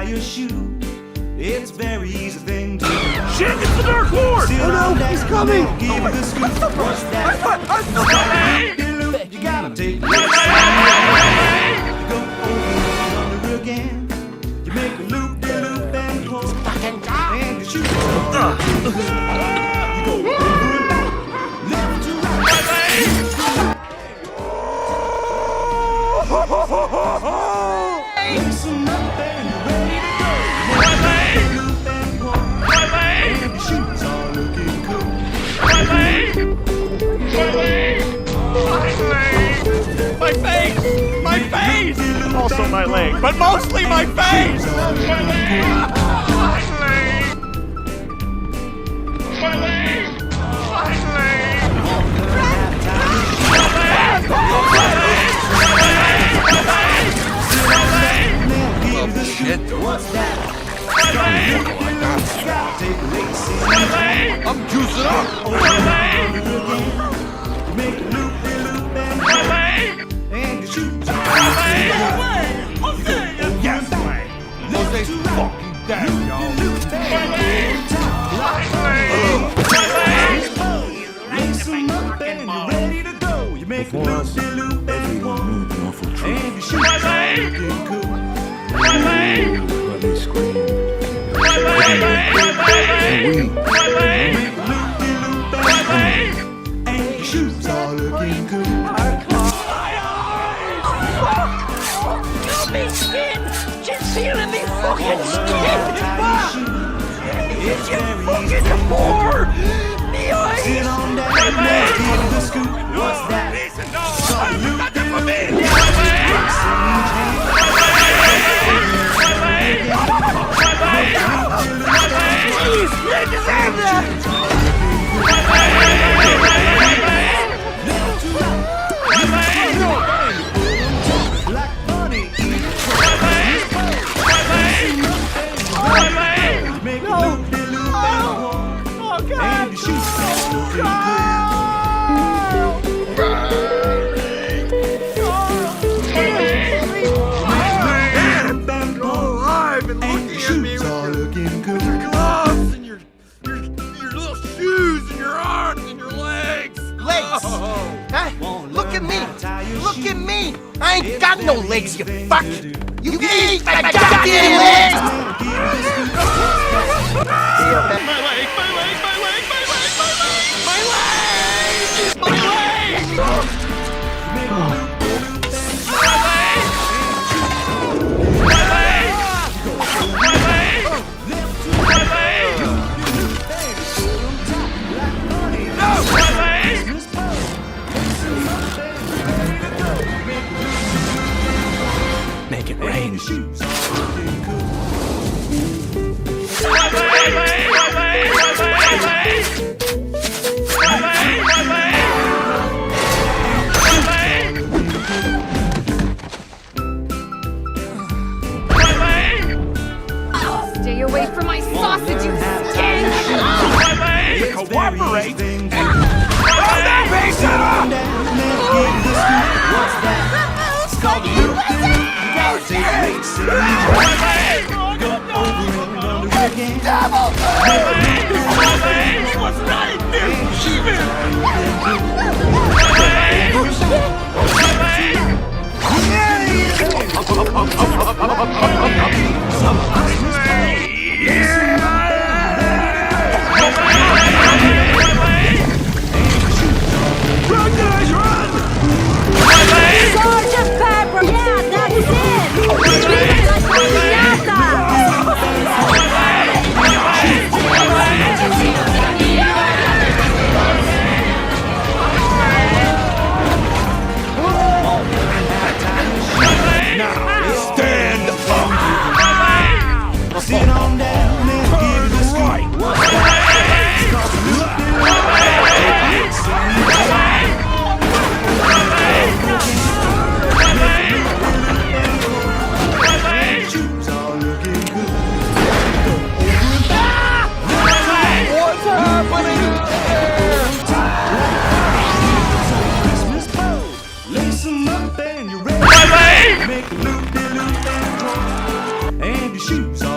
tie your shoe. It's very easy thing to do. Shit, it's the Dark Lord! Sit Oh no, on down, he's coming! Give you the scoop. What's that? You gotta take it. You go over and under again. You make a loop, de loop, and pull. And you shoot. You go over and back. Left to right. Listen up and you're ready to go. Loop and pull. And your shoes are looking cool. My face! My face! Also my leg, but mostly my face! My leg! What's that? I'm juicing up! Make a loop, de loop, and you shoot. Jose's fucking dead, y'all. Listen up and you're ready to go. You make a loop, de loop, and one. And you shoot. Looking cool. Let me scream. And your shoes are looking cool. Me skin! Just feeling me fucking skin! It's You very fucking easy. whore! Me Sit eyes! on down, give you the scoop. What's that? Please! You deserve that! Like money, make a loop, de loop, and your shoes are looking Alive and and looking your at me shoes with are your looking good. gloves and your little shoes and your arms and your legs. Legs? Oh. Huh? Look at me! Look at me! I ain't got no legs, you fuck! You eat my goddamn legs! Make it rain. Stay away from my sausage, you stink! Cooperate! Sergeant Pepper! Yeah, that's it! Viva la Stand up! Sit on down and give the scoop. Shoes are looking good. What's happening? Christmas pose. Lace 'em up and you're ready. Make a loop, de loop, and roll. And you shoes